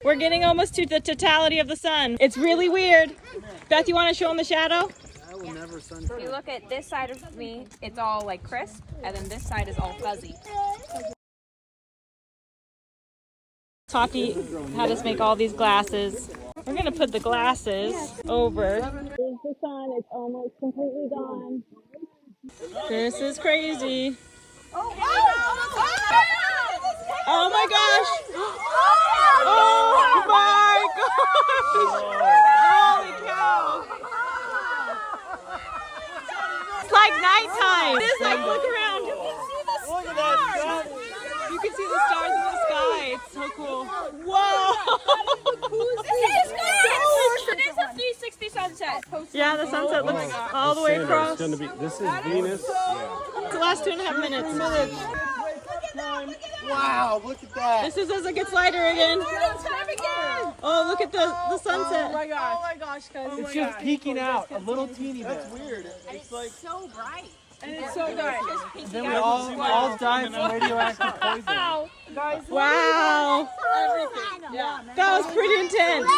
We're getting almost to the totality of the sun. It's really weird. Beth, you want to show them the shadow? I will never sun. If you look at this side of me, it's all like crisp, and then this side is all fuzzy. Tati had us make all these glasses. We're gonna put the glasses over. Here's the sun, it's almost completely gone. This is crazy. Oh my gosh! Oh my gosh! Holy cow! It's like nighttime. It is like, look around. You can see the stars. Look at that. You can see the stars in the sky. It's so cool. Whoa! It is a 360 sunset. Yeah, the sunset looks all the way across. This is Venus. It's the last 2.5 minutes. Wow, look at that. This is as it gets lighter again. Oh, look at the sunset. Oh my gosh, guys. It's just peeking out a little teeny bit. That's weird. It's like So bright. And it's so dark. then we all die from radioactive poison. Guys, Wow. everything. Yeah. That was pretty intense.